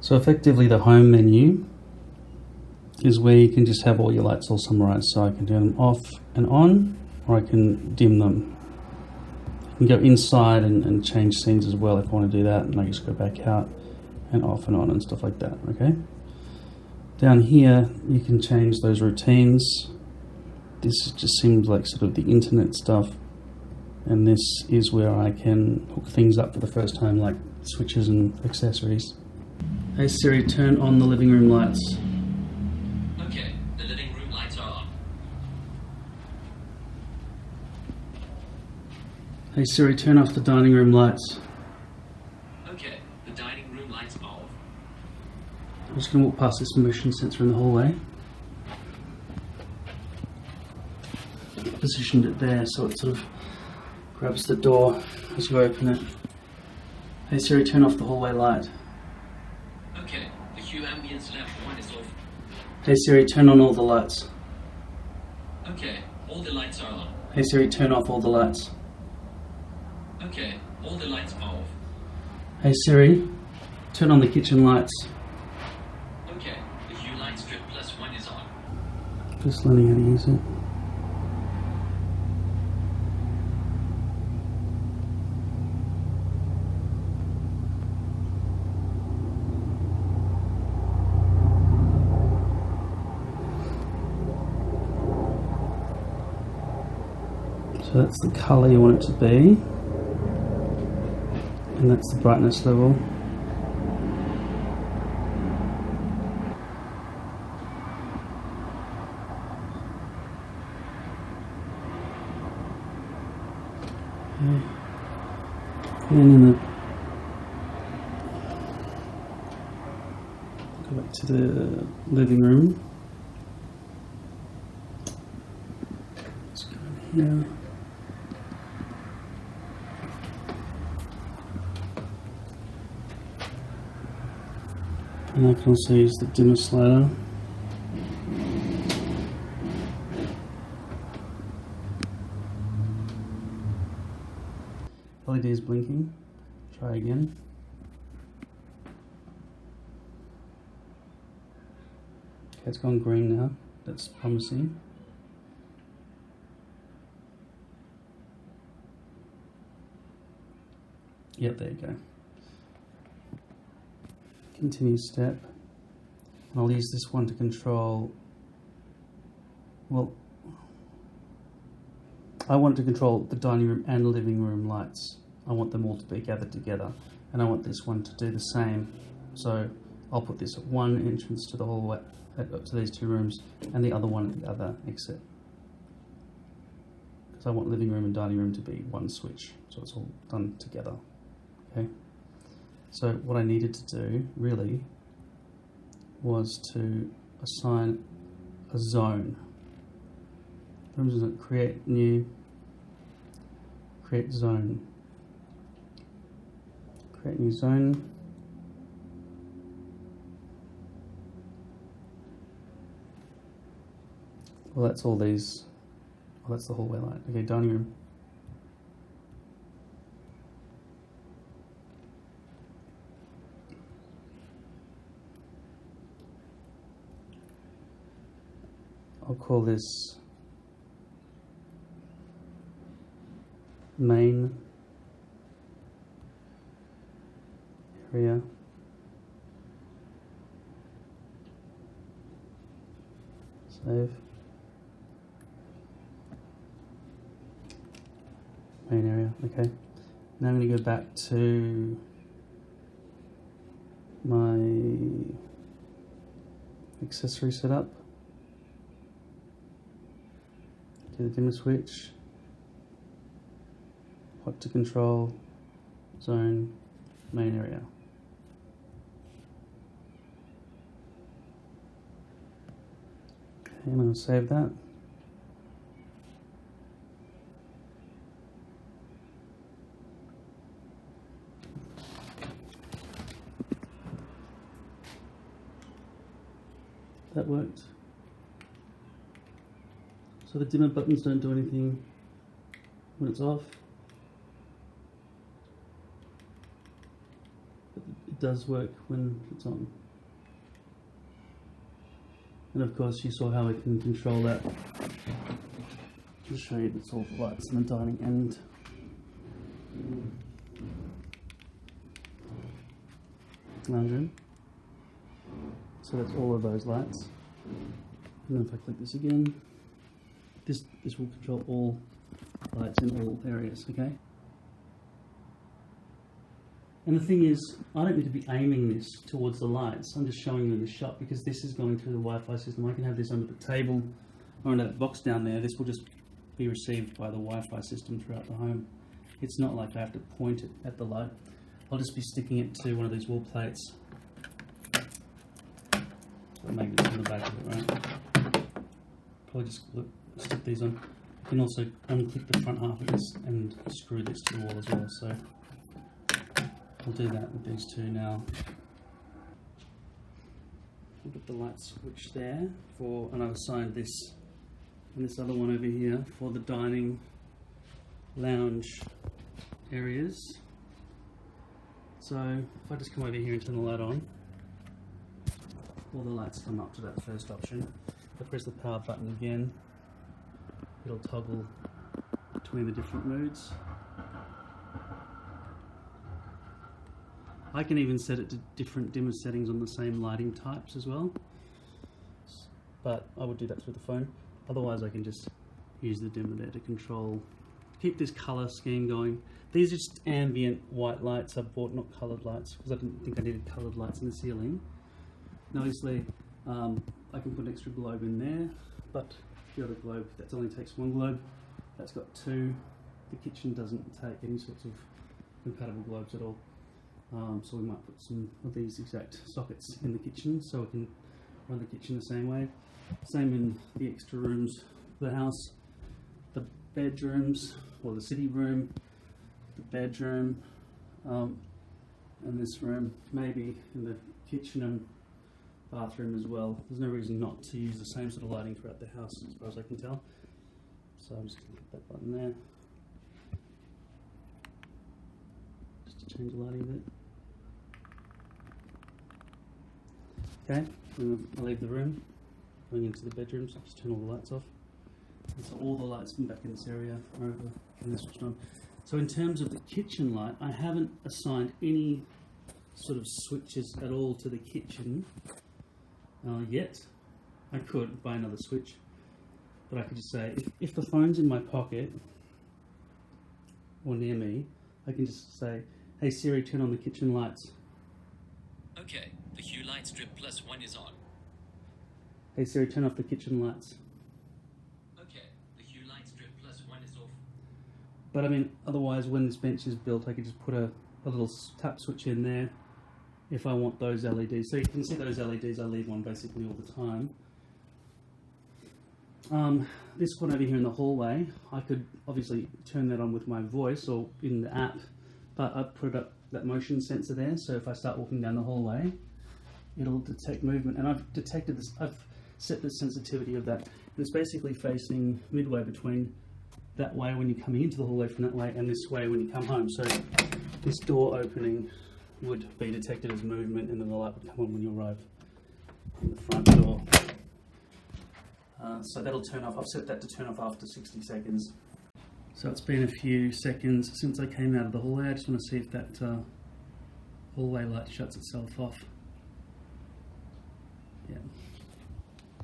So effectively the home menu is where you can just have all your lights all summarized. So I can turn them off and on, or I can dim them. I can go inside and change scenes as well if I want to do that, and I just go back out and off and on and stuff like that, okay? Down here, you can change those routines. This just seems like sort of the internet stuff. And this is where I can hook things up for the first time, like switches and accessories. Hey Siri, turn on the living room lights. Okay, the living room lights are on. Hey Siri, turn off the dining room lights. Okay, the dining room lights are off. I'm just going to walk past this motion sensor in the hallway. Positioned it there so it sort of grabs the door as you open it. Hey Siri, turn off the hallway light. Okay, the hue ambience lamp 1 is off. Hey Siri, turn on all the lights. Okay, all the lights are on. Hey Siri, turn off all the lights. Okay, all the lights are off. Hey Siri, turn on the kitchen lights. Okay, the hue light strip plus 1 is on. Just learning how to use it. So that's the colour you want it to be, and that's the brightness level. Okay. And in the, go back to the living room. Let's go in here. And I can also use the dimmer slider. LED is blinking. Try again. Okay, it's gone green now. That's promising. Yep, there you go. Continue step. And I'll use this one to control, well, I want to control the dining room and living room lights. I want them all to be gathered together, and I want this one to do the same. So I'll put this at one entrance to the hallway, to these two rooms, and the other one at the other exit. Because I want living room and dining room to be one switch, so it's all done together. Okay. So what I needed to do, really, was to assign a zone. I'm just going to create new, create zone. Create new zone. Well, that's all these, oh, that's the hallway light. Okay, dining room. I'll call this main area. Save. Main area, okay. Now I'm going to go back to my accessory setup. Do the dimmer switch, hot to control, zone, main area. Okay, I'm going to save that. That worked. So the dimmer buttons don't do anything when it's off. But it it does work when it's on. And of course you saw how we can control that. I'll show you that's all the lights in the dining and lounge room. So that's all of those lights. And then if I click this again, this will control all lights in all areas, okay? And the thing is, I don't need to be aiming this towards the lights. I'm just showing you in the shot because this is going through the Wi-Fi system. I can have this under the table or under that box down there. This will just be received by the Wi-Fi system throughout the home. It's not like I have to point it at the light. I'll just be sticking it to one of these wall plates. So maybe it's on the back of it, right? Probably just stick these on. You can also unclick the front half of this and screw this to the wall as well. So I'll do that with these two now. I'll put the light switch there for, and I've assigned this and this other one over here for the dining lounge areas. So if I just come over here and turn the light on, all the lights come up to that first option. If I press the power button again, it'll toggle between the different modes. I can even set it to different dimmer settings on the same lighting types as well, but I would do that through the phone. Otherwise I can just use the dimmer there to control, keep this color scheme going. These are just ambient white lights I bought, not colored lights, because I didn't think I needed colored lights in the ceiling. Now obviously I can put an extra globe in there, but the other globe, that only takes one globe, that's got two. The kitchen doesn't take any sorts of compatible globes at all. So we might put some of these exact sockets in the kitchen so we can run the kitchen the same way. Same in the extra rooms of the house, the bedrooms, or the city room, the bedroom, and this room, maybe in the kitchen and bathroom as well. There's no reason not to use the same sort of lighting throughout the house as far as I can tell. So I'm just going to put that button there, just to change the lighting a bit. Okay, I'll leave the room, going into the bedrooms, just turn all the lights off. And so all the lights from back in this area are over and they're switched on. So in terms of the kitchen light, I haven't assigned any sort of switches at all to the kitchen yet. I could buy another switch, but I could just say, if the phone's in my pocket or near me, I can just say, hey Siri, turn on the kitchen lights. Okay, the hue light strip +1 is on. Hey Siri, turn off the kitchen lights. Okay, the hue light strip +1 is off. But I mean, otherwise when this bench is built, I could just put a little tap switch in there if I want those LEDs. So you can see those LEDs, I leave one basically all the time. This one over here in the hallway, I could obviously turn that on with my voice or in the app, but I've put up that motion sensor there, so if I start walking down the hallway, it'll detect movement. And I've detected this, I've set the sensitivity of that. And it's basically facing midway between that way when you're coming into the hallway from that way and this way when you come home. So this door opening would be detected as movement, and then the light would come on when you arrive in the front door. So that'll turn off. I've set that to turn off after 60 seconds. So it's been a few seconds since I came out of the hallway. I just want to see if that hallway light shuts itself off.